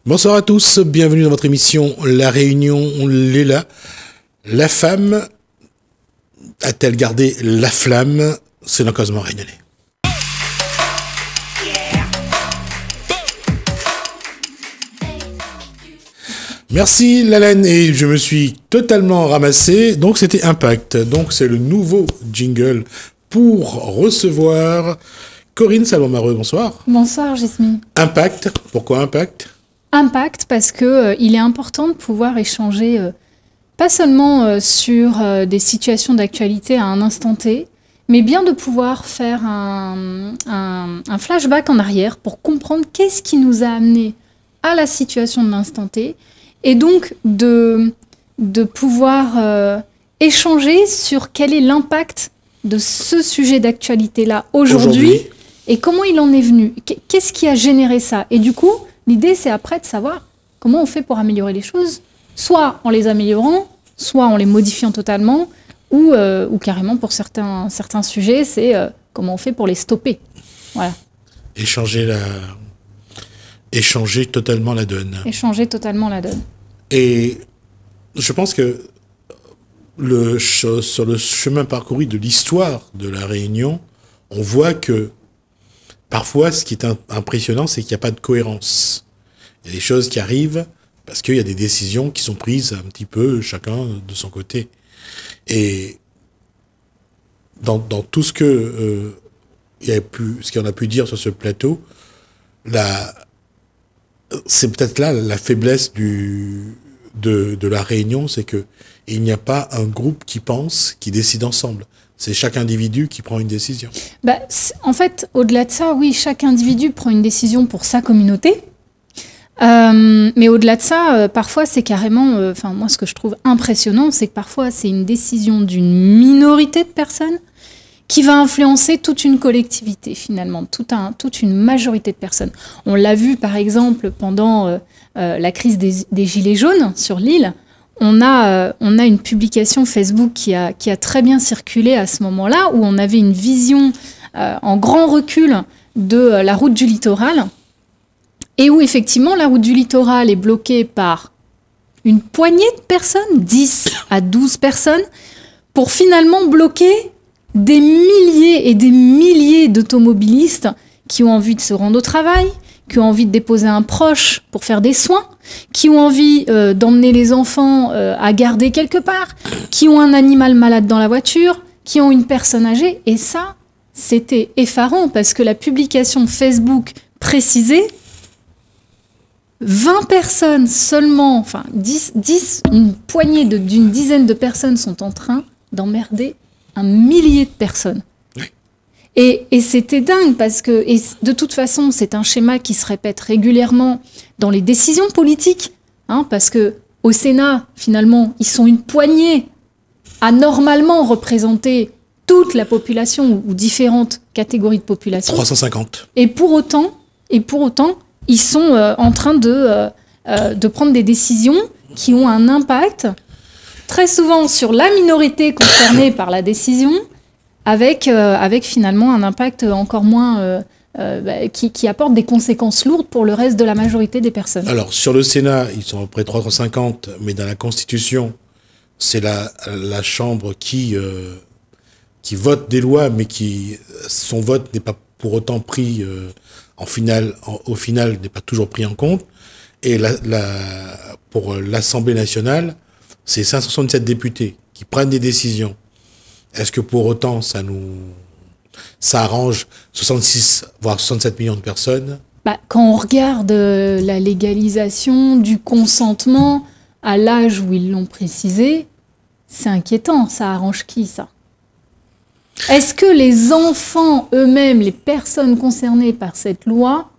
Bonsoir à tous, bienvenue dans votre émission La Réunion, on l'est là. La femme a-t-elle gardé la flamme? C'est dans Cosmo Réunionnais. Merci Lalaine, et je me suis totalement ramassé, donc c'était Impact. Donc c'est le nouveau jingle pour recevoir Corinne Salommareux, bonsoir. Bonsoir Jasmine. Impact, pourquoi Impact? Impact parce que il est important de pouvoir échanger pas seulement sur des situations d'actualité à un instant T, mais bien de pouvoir faire un flashback en arrière pour comprendre qu'est-ce qui nous a amené à la situation de l'instant T, et donc de pouvoir échanger sur quel est l'impact de ce sujet d'actualité-là aujourd'hui et comment il en est venu, qu'est-ce qui a généré ça. Et du coup, l'idée, c'est après de savoir comment on fait pour améliorer les choses, soit en les améliorant, soit en les modifiant totalement, ou carrément pour certains sujets, c'est comment on fait pour les stopper. Voilà. Échanger totalement la donne. Échanger totalement la donne. Et je pense que sur le chemin parcouru de l'histoire de la Réunion, on voit que parfois, ce qui est impressionnant, c'est qu'il n'y a pas de cohérence. Il y a des choses qui arrivent parce qu'il y a des décisions qui sont prises un petit peu chacun de son côté. Et dans tout ce que ce qu'on a pu dire sur ce plateau, c'est peut-être là la faiblesse de la Réunion, c'est que il n'y a pas un groupe qui pense, qui décide ensemble. C'est chaque individu qui prend une décision. En fait, au-delà de ça, oui, chaque individu prend une décision pour sa communauté. Mais au-delà de ça, parfois, c'est carrément... moi, ce que je trouve impressionnant, c'est que parfois, c'est une décision d'une minorité de personnes qui va influencer toute une collectivité, finalement, toute une majorité de personnes. On l'a vu, par exemple, pendant la crise des Gilets jaunes sur l'île. On a une publication Facebook qui a très bien circulé à ce moment-là, où on avait une vision en grand recul de la route du littoral, et où effectivement la route du littoral est bloquée par une poignée de personnes, 10 à 12 personnes, pour finalement bloquer des milliers et des milliers d'automobilistes qui ont envie de se rendre au travail, qui ont envie de déposer un proche pour faire des soins, qui ont envie d'emmener les enfants à garder quelque part, qui ont un animal malade dans la voiture, qui ont une personne âgée. Et ça, c'était effarant parce que la publication Facebook précisait 20 personnes seulement, enfin 10 une poignée d'une dizaine de personnes sont en train d'emmerder un millier de personnes. Et c'était dingue parce que, et de toute façon, c'est un schéma qui se répète régulièrement dans les décisions politiques, parce que au Sénat, finalement, ils sont une poignée à normalement représenter toute la population ou différentes catégories de population. 350. Et pour autant, ils sont en train de prendre des décisions qui ont un impact très souvent sur la minorité concernée par la décision, avec finalement un impact encore moins qui apporte des conséquences lourdes pour le reste de la majorité des personnes. Alors, sur le Sénat, ils sont à peu près 350, mais dans la Constitution, c'est la Chambre qui vote des lois, mais son vote n'est pas pour autant pris au final n'est pas toujours pris en compte. Et pour l'Assemblée nationale, c'est 567 députés qui prennent des décisions. Est-ce que pour autant ça arrange 66 voire 67 millions de personnes? Quand on regarde la légalisation du consentement à l'âge où ils l'ont précisé, c'est inquiétant. Ça arrange qui, ça? Est-ce que les enfants eux-mêmes, les personnes concernées par cette loi,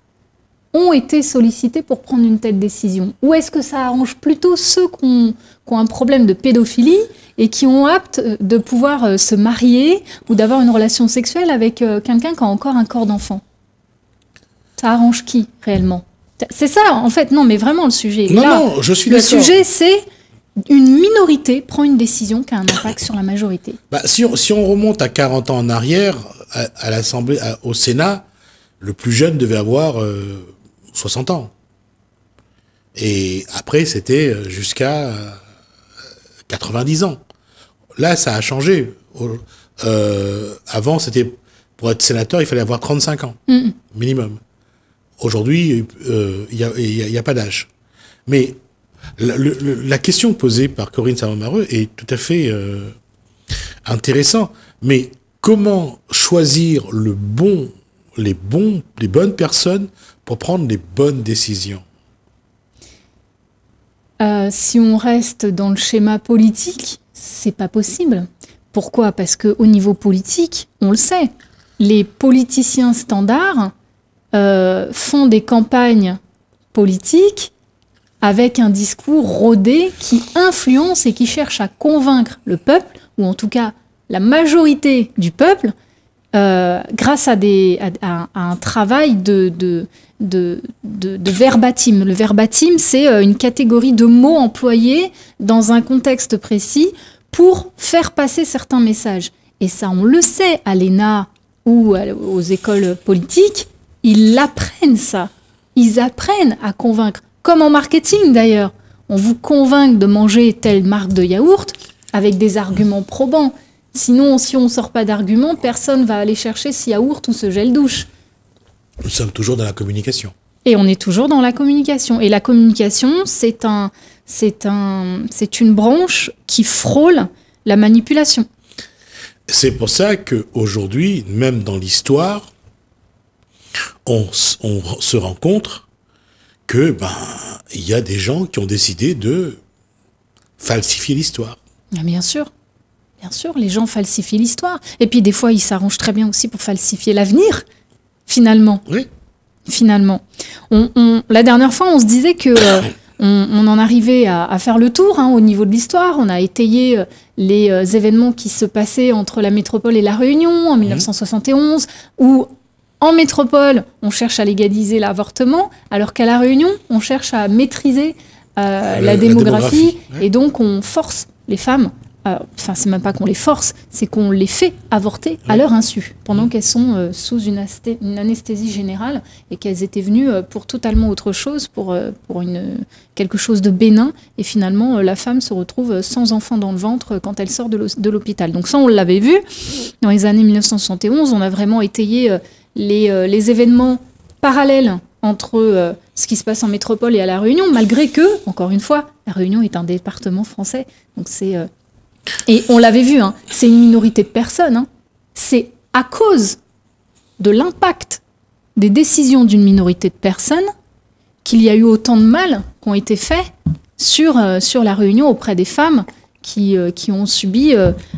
ont été sollicités pour prendre une telle décision? Ou est-ce que ça arrange plutôt ceux qui ont un problème de pédophilie et qui ont hâte de pouvoir se marier ou d'avoir une relation sexuelle avec quelqu'un qui a encore un corps d'enfant? Ça arrange qui, réellement? C'est ça, en fait. Non, mais vraiment, le sujet est là. Non, je suis d'accord. Le sujet, c'est une minorité prend une décision qui a un impact sur la majorité. Si on remonte à 40 ans en arrière, à l'Assemblée, au Sénat, le plus jeune devait avoir 60 ans. Et après, c'était jusqu'à 90 ans. Là, ça a changé. Avant, c'était pour être sénateur, il fallait avoir 35 ans, minimum. Aujourd'hui, il y a pas d'âge. Mais la question posée par Corinne Sarah-Mareux est tout à fait intéressante. Mais comment choisir les bonnes personnes pour prendre les bonnes décisions? Si on reste dans le schéma politique, c'est pas possible. Pourquoi? Parce qu'au niveau politique, on le sait, les politiciens standards font des campagnes politiques avec un discours rodé qui influence et qui cherche à convaincre le peuple, ou en tout cas la majorité du peuple, grâce à un travail de verbatim. Le verbatim, c'est une catégorie de mots employés dans un contexte précis pour faire passer certains messages. Et ça, on le sait, à l'ENA ou aux écoles politiques, ils l'apprennent ça. Ils apprennent à convaincre. Comme en marketing d'ailleurs. On vous convainc de manger telle marque de yaourt avec des arguments probants. Sinon, si on ne sort pas d'arguments, personne ne va aller chercher ce yaourt ou ce gel douche. Nous sommes toujours dans la communication. Et on est toujours dans la communication. Et la communication, c'est une branche qui frôle la manipulation. C'est pour ça qu'aujourd'hui, même dans l'histoire, on se rend compte que il y a des gens qui ont décidé de falsifier l'histoire. Bien sûr, les gens falsifient l'histoire. Et puis des fois, ils s'arrangent très bien aussi pour falsifier l'avenir, finalement. Oui. Finalement. La dernière fois, on se disait que on en arrivait à faire le tour au niveau de l'histoire. On a étayé les événements qui se passaient entre la métropole et la Réunion en 1971, où en métropole, on cherche à légaliser l'avortement, alors qu'à La Réunion, on cherche à maîtriser la démographie. Ouais. Et donc on force les femmes, enfin c'est même pas qu'on les force, c'est qu'on les fait avorter à leur insu, pendant qu'elles sont sous une anesthésie générale et qu'elles étaient venues pour totalement autre chose, pour quelque chose de bénin. Et finalement, la femme se retrouve sans enfant dans le ventre quand elle sort de l'hôpital. Donc ça, on l'avait vu. Dans les années 1971, on a vraiment étayé les événements parallèles entre ce qui se passe en métropole et à La Réunion, malgré que, encore une fois, La Réunion est un département français. Donc c'est, et on l'avait vu, c'est une minorité de personnes. C'est à cause de l'impact des décisions d'une minorité de personnes qu'il y a eu autant de mal qui ont été faits sur La Réunion auprès des femmes qui ont subi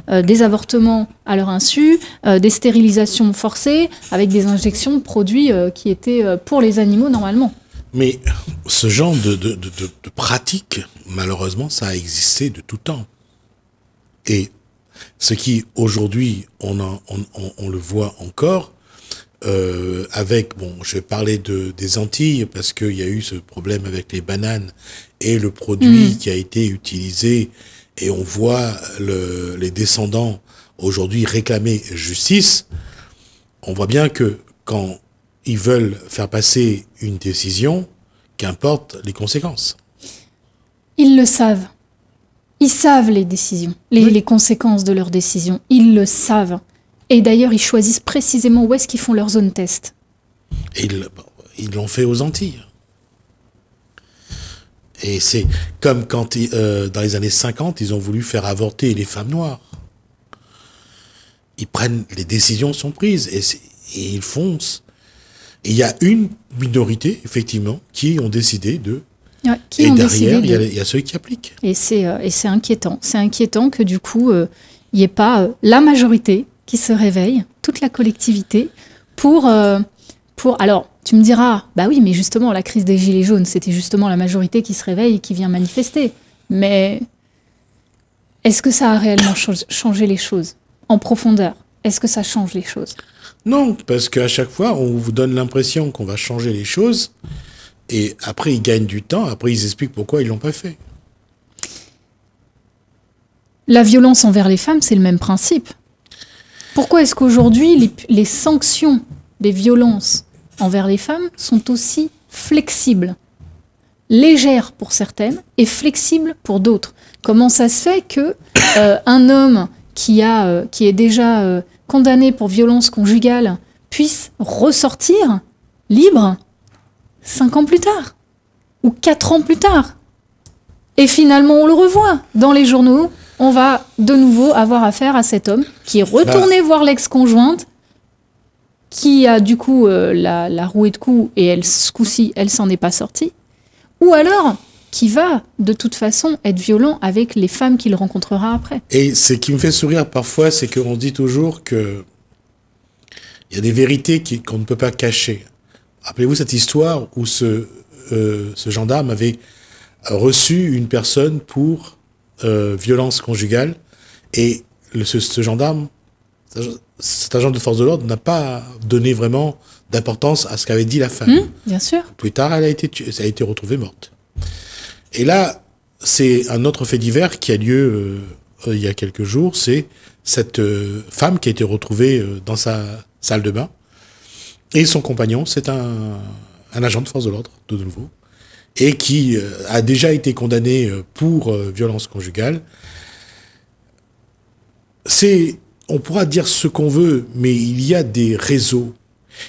des avortements à leur insu, des stérilisations forcées, avec des injections de produits qui étaient pour les animaux normalement. Mais ce genre de pratique, malheureusement, ça a existé de tout temps. Et ce qui, aujourd'hui, on le voit encore, avec, je vais parler des Antilles, parce qu'il y a eu ce problème avec les bananes et le produit qui a été utilisé. Et on voit les descendants aujourd'hui réclamer justice. On voit bien que quand ils veulent faire passer une décision, qu'importe les conséquences. Ils le savent. Ils savent les décisions, les conséquences de leurs décisions. Ils le savent. Et d'ailleurs, ils choisissent précisément où est-ce qu'ils font leur zone test. Et ils l'ont fait aux Antilles. Et c'est comme quand, dans les années 50, ils ont voulu faire avorter les femmes noires. Les décisions sont prises et ils foncent. Et il y a une minorité, effectivement, qui ont décidé de... Ouais, et derrière, il y a ceux qui appliquent. Et c'est inquiétant. C'est inquiétant que du coup, il n'y ait pas la majorité qui se réveille, toute la collectivité, pour... Alors, tu me diras, bah oui, mais justement, la crise des Gilets jaunes, c'était justement la majorité qui se réveille et qui vient manifester. Mais est-ce que ça a réellement changé les choses en profondeur? Est-ce que ça change les choses? Non, parce qu'à chaque fois, on vous donne l'impression qu'on va changer les choses, et après, ils gagnent du temps, après, ils expliquent pourquoi ils ne l'ont pas fait. La violence envers les femmes, c'est le même principe. Pourquoi est-ce qu'aujourd'hui, les sanctions des violences envers les femmes sont aussi flexibles? légère pour certaines et flexible pour d'autres. Comment ça se fait que un homme qui est déjà condamné pour violence conjugale puisse ressortir libre 5 ans plus tard ou 4 ans plus tard? Et finalement, on le revoit dans les journaux. On va de nouveau avoir affaire à cet homme qui est retourné voir l'ex-conjointe, qui a du coup la rouée de coups et elle, ce coup-ci, elle s'en est pas sortie. Ou alors, qui va de toute façon être violent avec les femmes qu'il rencontrera après. Et ce qui me fait sourire parfois, c'est qu'on dit toujours que il y a des vérités qu'on ne peut pas cacher. Rappelez-vous cette histoire où ce gendarme avait reçu une personne pour violence conjugale et ce gendarme, cet agent de force de l'ordre n'a pas donné vraiment d'importance à ce qu'avait dit la femme. Bien sûr. Plus tard, elle a été retrouvée morte. Et là, c'est un autre fait divers qui a lieu il y a quelques jours. C'est cette femme qui a été retrouvée dans sa salle de bain. Et son compagnon, c'est un agent de force de l'ordre, de nouveau, et qui a déjà été condamné pour violence conjugale. On pourra dire ce qu'on veut, mais il y a des réseaux,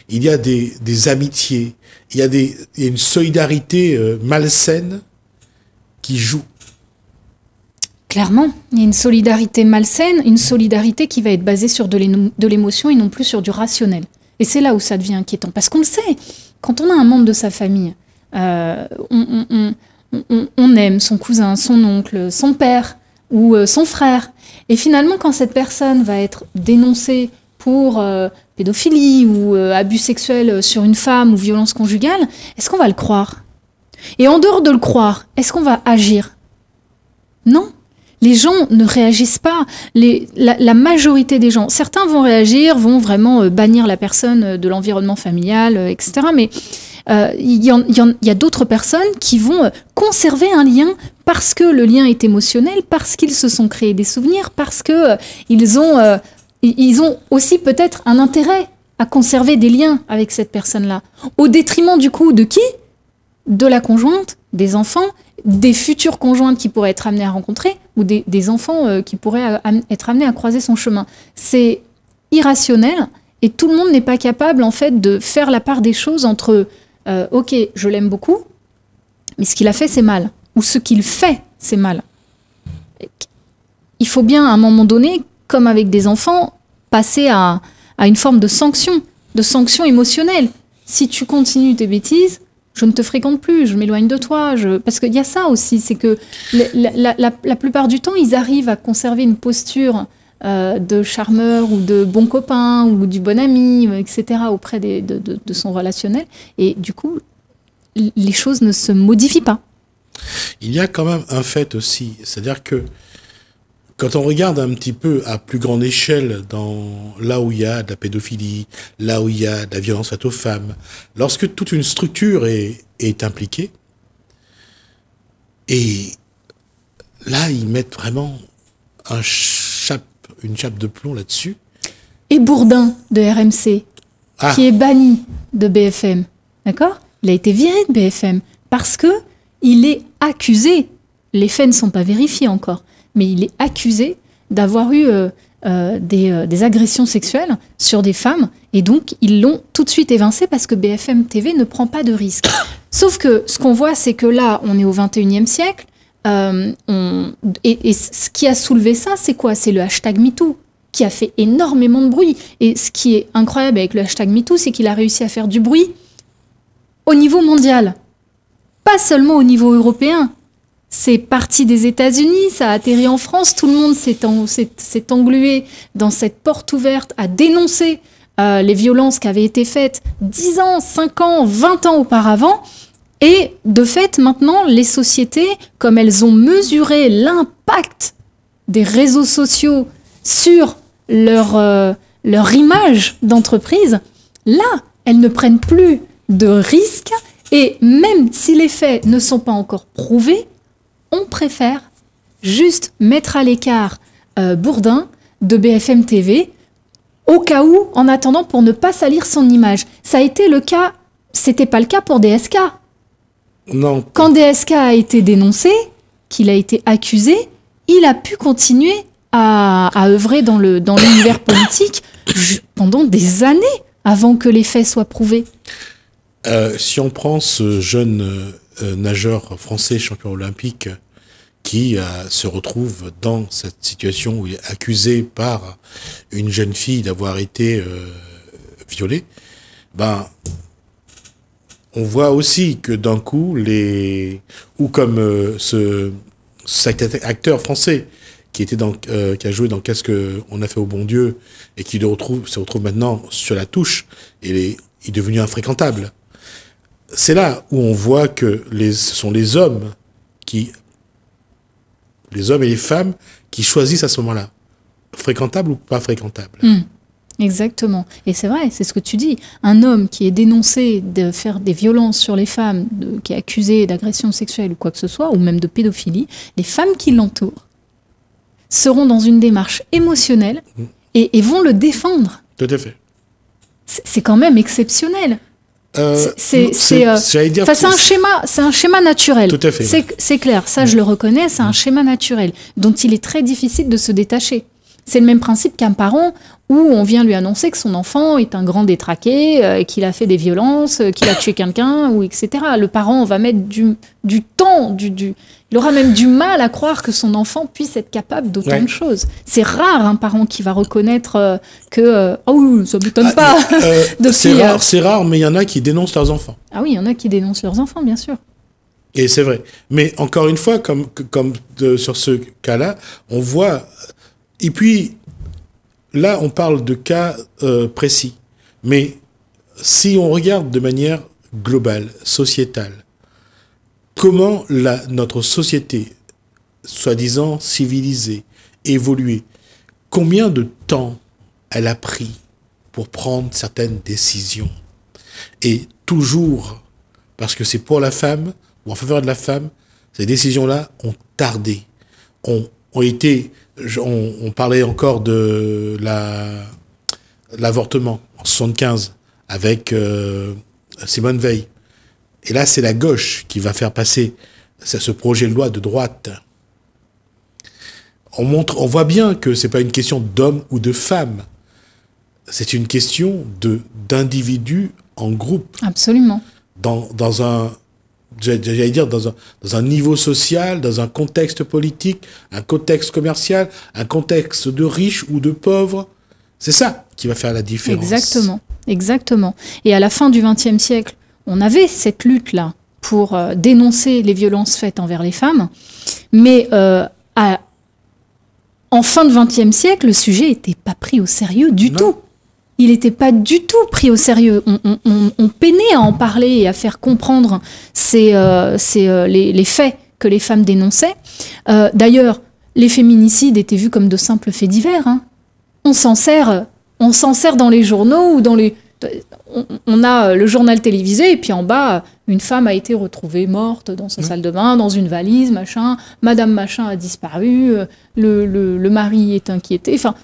il y a des amitiés, il y a une solidarité malsaine qui joue. Clairement, il y a une solidarité malsaine, une solidarité qui va être basée sur de l'émotion et non plus sur du rationnel. Et c'est là où ça devient inquiétant. Parce qu'on le sait, quand on a un membre de sa famille, on aime son cousin, son oncle, son père ou son frère. Et finalement, quand cette personne va être dénoncée pour pédophilie ou abus sexuel sur une femme ou violence conjugale, est-ce qu'on va le croire? Et en dehors de le croire, est-ce qu'on va agir? Non. Les gens ne réagissent pas. La majorité des gens, certains vont réagir, vont vraiment bannir la personne de l'environnement familial, etc. Mais il y a d'autres personnes qui vont conserver un lien parce que le lien est émotionnel, parce qu'ils se sont créés des souvenirs, parce que ils ont aussi peut-être un intérêt à conserver des liens avec cette personne-là. Au détriment du coup de qui? De la conjointe, des enfants, des futures conjointes qui pourraient être amenées à rencontrer ou des enfants qui pourraient être amenés à croiser son chemin. C'est irrationnel et tout le monde n'est pas capable en fait de faire la part des choses entre ok, je l'aime beaucoup, mais ce qu'il a fait c'est mal ou ce qu'il fait c'est mal. Il faut bien à un moment donné, comme avec des enfants, passer à une forme de sanction émotionnelle. Si tu continues tes bêtises, je ne te fréquente plus, je m'éloigne de toi. Parce qu'il y a ça aussi, c'est que la plupart du temps, ils arrivent à conserver une posture de charmeur ou de bon copain ou du bon ami, etc. auprès de son relationnel. Et du coup, les choses ne se modifient pas. Il y a quand même un fait aussi, c'est-à-dire que quand on regarde un petit peu à plus grande échelle là où il y a de la pédophilie, là où il y a de la violence faite aux femmes, lorsque toute une structure est impliquée, et là, ils mettent vraiment une chape de plomb là-dessus. Et Bourdin de RMC, qui est banni de BFM, d'accord? Il a été viré de BFM parce que il est accusé, les faits ne sont pas vérifiés encore, mais il est accusé d'avoir eu des agressions sexuelles sur des femmes, et donc ils l'ont tout de suite évincé parce que BFM TV ne prend pas de risque. Sauf que ce qu'on voit, c'est que là, on est au 21e siècle, et ce qui a soulevé ça, c'est quoi? C'est le hashtag MeToo, qui a fait énormément de bruit. Et ce qui est incroyable avec le hashtag MeToo, c'est qu'il a réussi à faire du bruit au niveau mondial, pas seulement au niveau européen. C'est parti des États-Unis, ça a atterri en France, tout le monde s'est englué dans cette porte ouverte à dénoncer les violences qui avaient été faites 10 ans, 5 ans, 20 ans auparavant. Et de fait, maintenant, les sociétés, comme elles ont mesuré l'impact des réseaux sociaux sur leur image d'entreprise, là, elles ne prennent plus de risques. Et même si les faits ne sont pas encore prouvés, on préfère juste mettre à l'écart Bourdin de BFM TV au cas où, en attendant, pour ne pas salir son image. Ça a été le cas, c'était pas le cas pour DSK. Non. Quand DSK a été dénoncé, qu'il a été accusé, il a pu continuer à œuvrer dans l'univers politique pendant des années avant que les faits soient prouvés. Si on prend ce jeune nageur français champion olympique qui se retrouve dans cette situation où il est accusé par une jeune fille d'avoir été violée, ben on voit aussi que d'un coup ou comme cet acteur français qui était qui a joué dans Qu'est-ce qu'on a fait au bon Dieu et qui se retrouve maintenant sur la touche et il est devenu infréquentable. C'est là où on voit que ce sont les hommes et les femmes qui choisissent à ce moment-là, fréquentable ou pas fréquentable. Exactement. Et c'est vrai, c'est ce que tu dis. Un homme qui est dénoncé de faire des violences sur les femmes, qui est accusé d'agression sexuelle ou quoi que ce soit, ou même de pédophilie, les femmes qui l'entourent seront dans une démarche émotionnelle et vont le défendre. Tout à fait. C'est quand même exceptionnel. C'est un schéma naturel. Tout à fait. C'est clair, ça je le reconnais, c'est un schéma naturel dont il est très difficile de se détacher. C'est le même principe qu'un parent où on vient lui annoncer que son enfant est un grand détraqué, qu'il a fait des violences, qu'il a tué quelqu'un, ou etc. Le parent va mettre du temps, il aura même du mal à croire que son enfant puisse être capable d'autant de choses. C'est rare un parent qui va reconnaître que « Oh, ça ne m'étonne pas !» C'est rare, mais il y en a qui dénoncent leurs enfants. Ah oui, il y en a qui dénoncent leurs enfants, bien sûr. Et c'est vrai. Mais encore une fois, sur ce cas-là, on voit... Et puis, là, on parle de cas précis. Mais si on regarde de manière globale, sociétale, comment notre société, soi-disant civilisée, évoluée, combien de temps elle a pris pour prendre certaines décisions? Et toujours, parce que c'est pour la femme, ou en faveur de la femme, ces décisions-là ont tardé, ont été... On parlait encore de l'avortement en 75 avec Simone Veil. Et là, c'est la gauche qui va faire passer ce projet de loi de droite. On voit bien que c'est pas une question d'homme ou de femme. C'est une question d'individus en groupe. Absolument. J'allais dire dans un niveau social, dans un contexte politique, un contexte commercial, un contexte de riches ou de pauvres. C'est ça qui va faire la différence. Exactement. Et à la fin du XXe siècle, on avait cette lutte-là pour dénoncer les violences faites envers les femmes. Mais en fin de XXe siècle, le sujet n'était pas pris au sérieux du tout. Il n'était pas du tout pris au sérieux. On peinait à en parler et à faire comprendre les faits que les femmes dénonçaient. D'ailleurs, les féminicides étaient vus comme de simples faits divers. On s'en sert dans les journaux ou dans les... On a le journal télévisé et puis en bas, une femme a été retrouvée morte dans sa salle de bain, dans une valise, machin. Madame machin a disparu, le mari est inquiété. Enfin...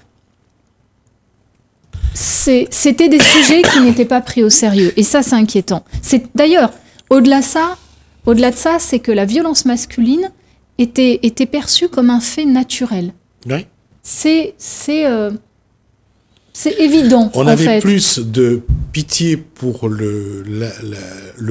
C'était des sujets qui n'étaient pas pris au sérieux. Et ça, c'est inquiétant. D'ailleurs, au-delà de ça, c'est que la violence masculine était perçue comme un fait naturel. Oui. C'est évident, On avait plus de pitié pour le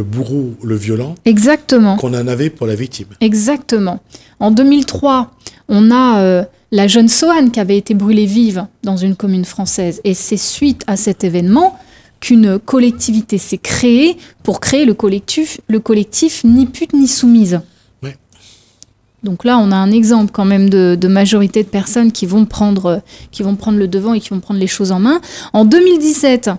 bourreau, le violent, exactement, qu'on en avait pour la victime. Exactement. En 2003, on a... la jeune Sohane qui avait été brûlée vive dans une commune française. Et c'est suite à cet événement qu'une collectivité s'est créée pour créer le collectif Ni pute ni soumise. Ouais. Donc là, on a un exemple quand même de majorité de personnes qui vont prendre le devant et qui vont prendre les choses en main. En 2017,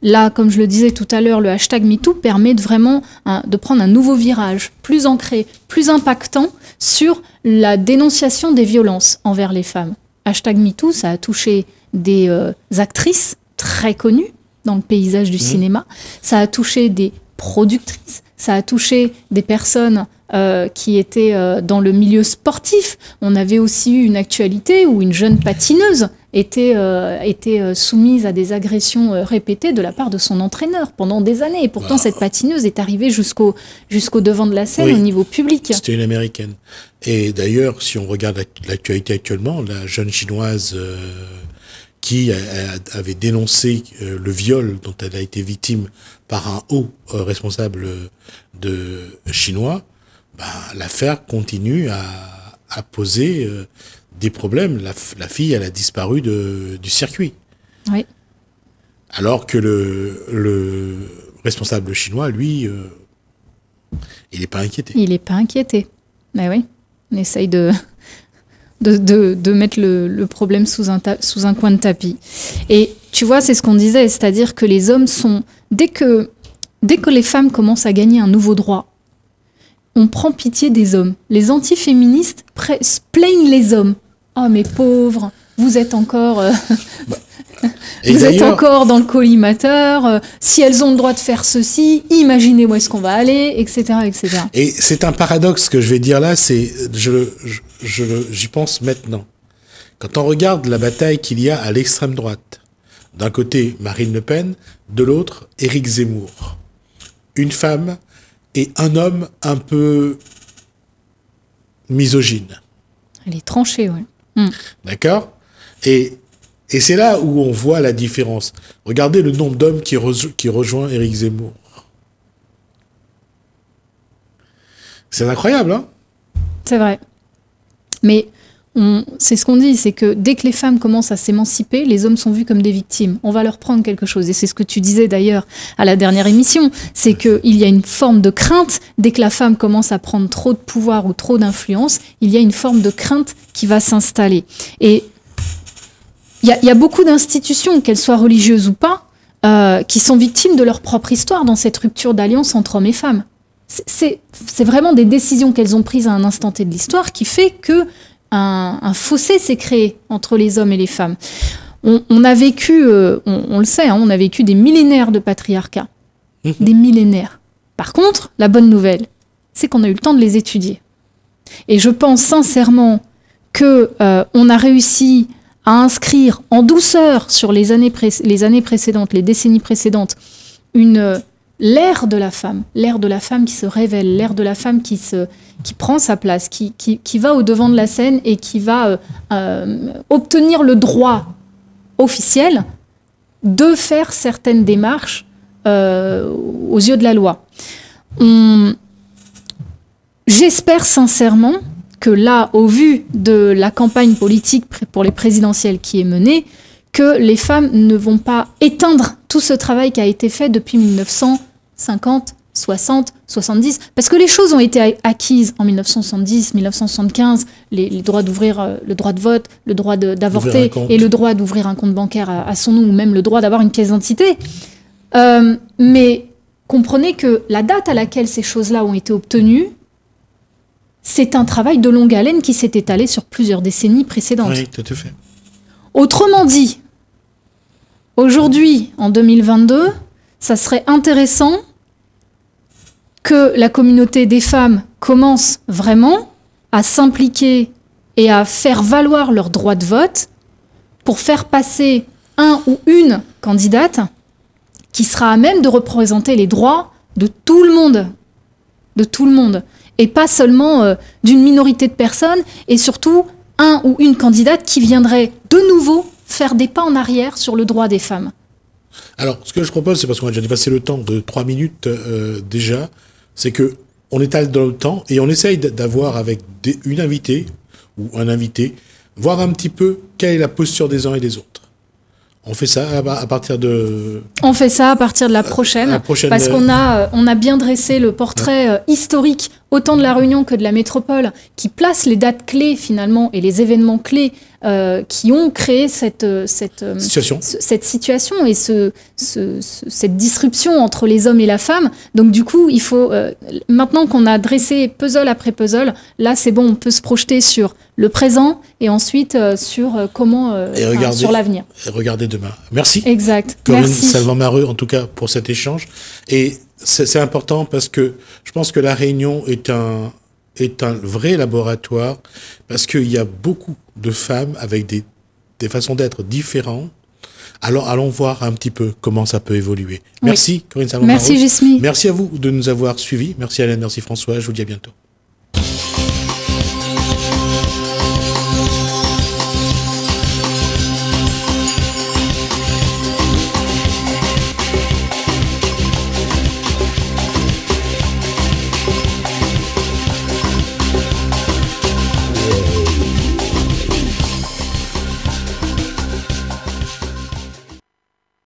là, comme je le disais tout à l'heure, le hashtag MeToo permet de prendre un nouveau virage, plus ancré, plus impactant sur la dénonciation des violences envers les femmes. Hashtag MeToo, ça a touché des actrices très connues dans le paysage du cinéma, ça a touché des productrices, ça a touché des personnes qui étaient dans le milieu sportif. On avait aussi eu une actualité où une jeune patineuse était soumise à des agressions répétées de la part de son entraîneur pendant des années. Et pourtant, cette patineuse est arrivée jusqu'au devant de la scène au niveau public. C'était une Américaine. Et d'ailleurs, si on regarde l'actualité actuellement, la jeune Chinoise qui avait dénoncé le viol dont elle a été victime par un haut responsable chinois, l'affaire continue à poser des problèmes. La fille, elle a disparu du circuit. Oui. Alors que le responsable chinois, lui, il n'est pas inquiété. Il n'est pas inquiété. Mais oui, on essaye de mettre le problème sous un coin de tapis. Et tu vois, c'est ce qu'on disait, c'est-à-dire que les hommes sont... Dès que les femmes commencent à gagner un nouveau droit, on prend pitié des hommes. Les antiféministes plaignent les hommes. « Oh, mes pauvres, vous êtes encore... vous êtes encore dans le collimateur. Si elles ont le droit de faire ceci, imaginez où est-ce qu'on va aller, etc. etc. » Et c'est un paradoxe que je vais dire là, j'y pense maintenant. Quand on regarde la bataille qu'il y a à l'extrême droite, d'un côté Marine Le Pen, de l'autre Éric Zemmour. Une femme et un homme un peu misogyne. Elle est tranchée, oui. D'accord ? Et c'est là où on voit la différence. Regardez le nombre d'hommes qui rejoint Éric Zemmour. C'est incroyable, hein ? C'est vrai. Mais c'est ce qu'on dit, c'est que dès que les femmes commencent à s'émanciper, les hommes sont vus comme des victimes. On va leur prendre quelque chose. Et c'est ce que tu disais d'ailleurs à la dernière émission. C'est qu'il y a une forme de crainte. Dès que la femme commence à prendre trop de pouvoir ou trop d'influence, il y a une forme de crainte qui va s'installer. Et il y a beaucoup d'institutions, qu'elles soient religieuses ou pas, qui sont victimes de leur propre histoire dans cette rupture d'alliance entre hommes et femmes. C'est vraiment des décisions qu'elles ont prises à un instant T de l'histoire qui fait que un fossé s'est créé entre les hommes et les femmes. On a vécu, on le sait, on a vécu des millénaires de patriarcat. Des millénaires. Par contre, la bonne nouvelle, c'est qu'on a eu le temps de les étudier. Et je pense sincèrement qu'on a réussi à inscrire en douceur sur les années précédentes, les décennies précédentes, l'ère de la femme qui se révèle, l'ère de la femme qui prend sa place, qui va au devant de la scène et qui va obtenir le droit officiel de faire certaines démarches aux yeux de la loi. J'espère sincèrement que là, au vu de la campagne politique pour les présidentielles qui est menée, que les femmes ne vont pas éteindre tout ce travail qui a été fait depuis 1950, 60, 70, parce que les choses ont été acquises en 1970, 1975, les droits d'ouvrir, le droit de vote, le droit d'avorter et le droit d'ouvrir un compte bancaire à son nom, ou même le droit d'avoir une pièce d'identité. Mais comprenez que la date à laquelle ces choses-là ont été obtenues, c'est un travail de longue haleine qui s'est étalé sur plusieurs décennies précédentes. Oui, tout à fait. Autrement dit, aujourd'hui, en 2022, ça serait intéressant que la communauté des femmes commence vraiment à s'impliquer et à faire valoir leur droit de vote pour faire passer un ou une candidate qui sera à même de représenter les droits de tout le monde. De tout le monde. Et pas seulement d'une minorité de personnes, et surtout un ou une candidate qui viendrait de nouveau faire des pas en arrière sur le droit des femmes. Alors, ce que je propose, c'est parce qu'on a déjà dépassé le temps de 3 minutes déjà, c'est que on étale dans le temps et on essaye d'avoir avec une invitée ou un invité, voir un petit peu quelle est la posture des uns et des autres. On fait ça à partir de... On fait ça à partir de la prochaine parce qu'on a bien dressé le portrait historique, autant de la Réunion que de la métropole, qui place les dates clés finalement et les événements clés qui ont créé cette situation et cette disruption entre les hommes et la femme. Donc du coup, il faut, maintenant qu'on a dressé puzzle après puzzle, là c'est bon, on peut se projeter sur le présent et ensuite sur comment, sur l'avenir. Et regardez demain. Merci. Exact. Corinne Merci. Salvan-Mareux, en tout cas, pour cet échange. Et c'est important parce que je pense que la Réunion est un vrai laboratoire parce qu'il y a beaucoup de femmes avec des des façons d'être différentes, alors allons voir un petit peu comment ça peut évoluer. Merci Corinne Salomon. Merci Gismi. Merci à vous de nous avoir suivis. Merci Alain, merci François. Je vous dis à bientôt.